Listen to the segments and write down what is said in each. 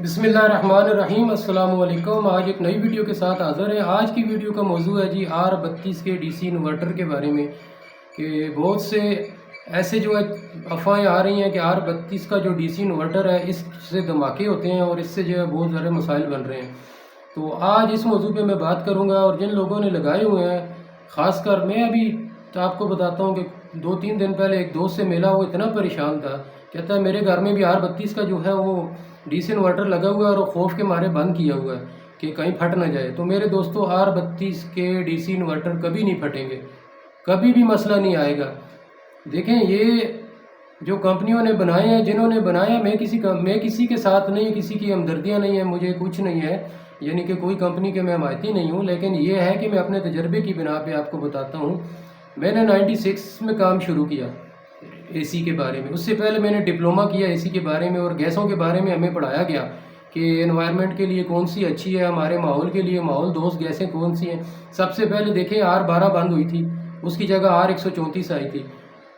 बिस्मिल्लाहिर्रहमानिर्रहीम। अस्सलाम वालेकुम। आज एक नई वीडियो के साथ हाज़िर है। आज की वीडियो का मौजू है जी R32 के DC इन्वर्टर के बारे में कि बहुत से ऐसे जो है अफवाहें आ रही हैं कि R32 का जो DC इन्वर्टर है इससे धमाके होते हैं और इससे जो है बहुत सारे मसाइल बन रहे हैं। तो आज इस मौजू पे मैं बात करूँगा और जिन लोगों ने लगाए हुए हैं, ख़ासकर मैं अभी तो आपको बताता हूँ कि 2-3 दिन पहले एक दोस्त से मिला, वो इतना परेशान था, कहता है मेरे घर में भी R32 का जो है वो DC इन्वर्टर लगा हुआ है और खौफ के मारे बंद किया हुआ है कि कहीं फट ना जाए। तो मेरे दोस्तों, R32 के DC इन्वर्टर कभी नहीं फटेंगे, कभी भी मसला नहीं आएगा। देखें, ये जो कंपनियों ने बनाए हैं, जिन्होंने बनाया, मैं किसी के साथ नहीं, किसी की हमदर्दियाँ नहीं है, मुझे कुछ नहीं है, यानी कि कोई कंपनी के मैं हमायती नहीं हूँ, लेकिन ये है कि मैं अपने तजर्बे की बिना पे आपको बताता हूँ। मैंने 96 में काम शुरू किया AC के बारे में। उससे पहले मैंने डिप्लोमा किया AC के बारे में और गैसों के बारे में हमें पढ़ाया गया कि एनवायरनमेंट के लिए कौन सी अच्छी है, हमारे माहौल के लिए माहौल दोस्त गैसें कौन सी हैं। सबसे पहले देखें, R12 बंद हुई थी, उसकी जगह R134 आई थी।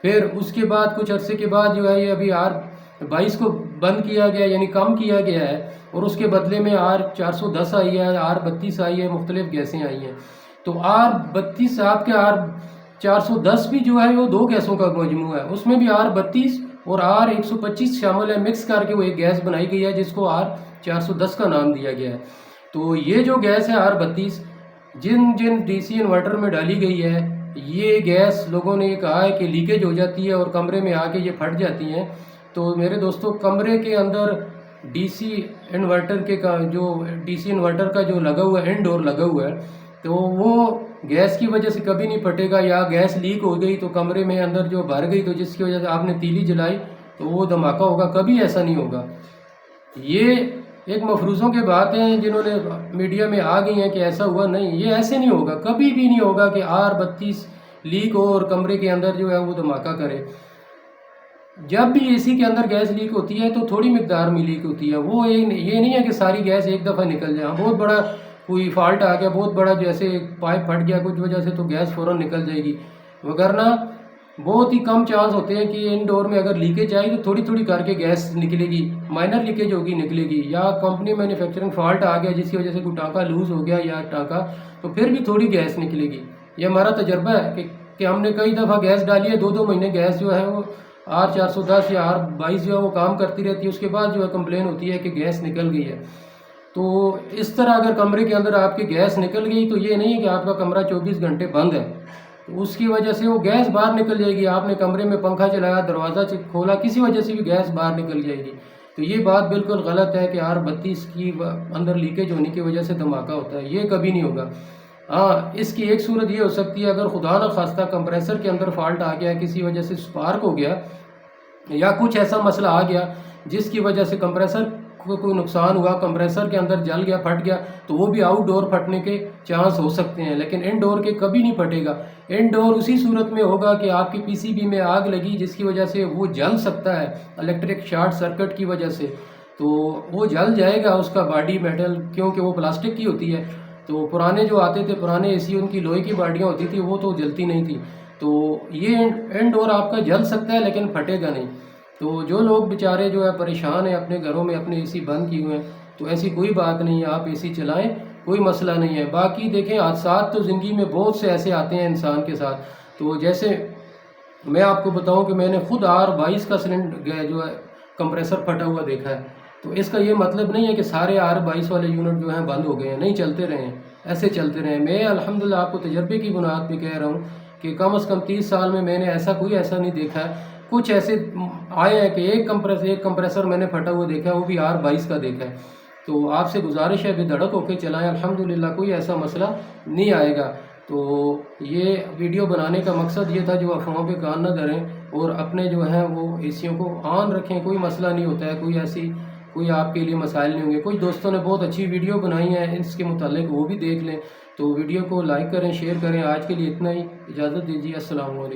फिर उसके बाद कुछ अरसे के बाद जो है ये अभी R22 को बंद किया गया, यानी कम किया गया है, और उसके बदले में R410 आई है, R32 आई है, मुख्तलिफ गैसें आई हैं। तो R32 आपके R410 भी जो है वो दो गैसों का मजमू है, उसमें भी R32 और R125 शामिल है, मिक्स करके वो एक गैस बनाई गई है जिसको R410 का नाम दिया गया है। तो ये जो गैस है R32 जिन जिन DC इन्वर्टर में डाली गई है, ये गैस लोगों ने कहा है कि लीकेज हो जाती है और कमरे में आके ये फट जाती हैं। तो मेरे दोस्तों, कमरे के अंदर DC इन्वर्टर का जो लगा हुआ है, इनडोर लगा हुआ है, तो वो गैस की वजह से कभी नहीं फटेगा। या गैस लीक हो गई तो कमरे में अंदर जो भर गई, तो जिसकी वजह से आपने तीली जलाई तो वो धमाका होगा, कभी ऐसा नहीं होगा। ये एक मफरूज़ों के बात हैं जिन्होंने मीडिया में आ गई हैं कि ऐसा हुआ, नहीं, ये ऐसे नहीं होगा, कभी भी नहीं होगा कि R32 लीक हो और कमरे के अंदर जो है वो धमाका करे। जब भी AC के अंदर गैस लीक होती है तो थोड़ी मिकदार में लीक होती है, वो ये नहीं है कि सारी गैस एक दफ़ा निकल जाए। बहुत बड़ा कोई फॉल्ट आ गया, बहुत बड़ा जैसे पाइप फट गया कुछ वजह से, तो गैस फ़ौरन निकल जाएगी, वगरना बहुत ही कम चांस होते हैं कि इनडोर में अगर लीकेज आई तो थोड़ी थोड़ी करके गैस निकलेगी, माइनर लीकेज होगी, निकलेगी, या कंपनी मैन्युफैक्चरिंग फॉल्ट आ गया जिसकी वजह से कोई टाँका लूज़ हो गया या टाँका, तो फिर भी थोड़ी गैस निकलेगी। ये हमारा तजर्बा है कि हमने कई दफ़ा गैस डाली है, 2-2 महीने गैस जो है वो R410 या R22 जो है वो काम करती रहती है, उसके बाद जो है कंप्लेन होती है कि गैस निकल गई है। तो इस तरह अगर कमरे के अंदर आपकी गैस निकल गई तो ये नहीं है कि आपका कमरा 24 घंटे बंद है, तो उसकी वजह से वो गैस बाहर निकल जाएगी। आपने कमरे में पंखा चलाया, दरवाज़ा खोला, किसी वजह से भी गैस बाहर निकल जाएगी। तो ये बात बिल्कुल गलत है कि R32 की अंदर लीकेज होने की वजह से धमाका होता है, ये कभी नहीं होगा। हाँ, इसकी एक सूरत ये हो सकती है, अगर खुदा न खास्ता कंप्रेसर के अंदर फॉल्ट आ गया, किसी वजह से स्पार्क हो गया या कुछ ऐसा मसला आ गया जिसकी वजह से कंप्रेसर को कोई नुकसान हुआ, कंप्रेसर के अंदर जल गया, फट गया, तो वो भी आउटडोर फटने के चांस हो सकते हैं, लेकिन इनडोर के कभी नहीं फटेगा। इनडोर उसी सूरत में होगा कि आपकी PCB में आग लगी जिसकी वजह से वो जल सकता है, इलेक्ट्रिक शॉर्ट सर्किट की वजह से, तो वो जल जाएगा उसका बॉडी मेटल, क्योंकि वो प्लास्टिक की होती है। तो पुराने जो आते थे, पुराने AC, उनकी लोहे की बाडियाँ होती थी, वो तो जलती नहीं थी। तो ये इनडोर आपका जल सकता है लेकिन फटेगा नहीं। तो जो लोग बेचारे जो है परेशान हैं, अपने घरों में अपने AC बंद किए हुए हैं, तो ऐसी कोई बात नहीं है, आप AC चलाएं, कोई मसला नहीं है। बाकी देखें, हादसात तो ज़िंदगी में बहुत से ऐसे आते हैं इंसान के साथ। तो जैसे मैं आपको बताऊं कि मैंने खुद R22 का सिलेंडर जो है कंप्रेसर फटा हुआ देखा है। तो इसका ये मतलब नहीं है कि सारे R22 वाले यूनिट जो हैं बंद हो गए हैं, नहीं, चलते रहें, ऐसे चलते रहें। मैं अल्हम्दुलिल्लाह आपको तजर्बे की बुनियाद पे कह रहा हूँ कि कम से कम 30 साल में मैंने ऐसा नहीं देखा है। कुछ ऐसे आए हैं कि एक कंप्रेसर मैंने फटा हुआ देखा है, वो भी R22 का देखा है। तो आपसे गुजारिश है, बेधड़क होकर चलाएं, अल्हम्दुलिल्लाह कोई ऐसा मसला नहीं आएगा। तो ये वीडियो बनाने का मकसद ये था, जो अफवाहों पे कान न धरें और अपने जो हैं वो ACयों को ऑन रखें, कोई मसला नहीं होता है, कोई आपके लिए मसाइल नहीं होंगे। कुछ दोस्तों ने बहुत अच्छी वीडियो बनाई है इसके मुतालिक, वो भी देख लें। तो वीडियो को लाइक करें, शेयर करें। आज के लिए इतना ही, इजाज़त दीजिए, अस्सलाम वालेकुम।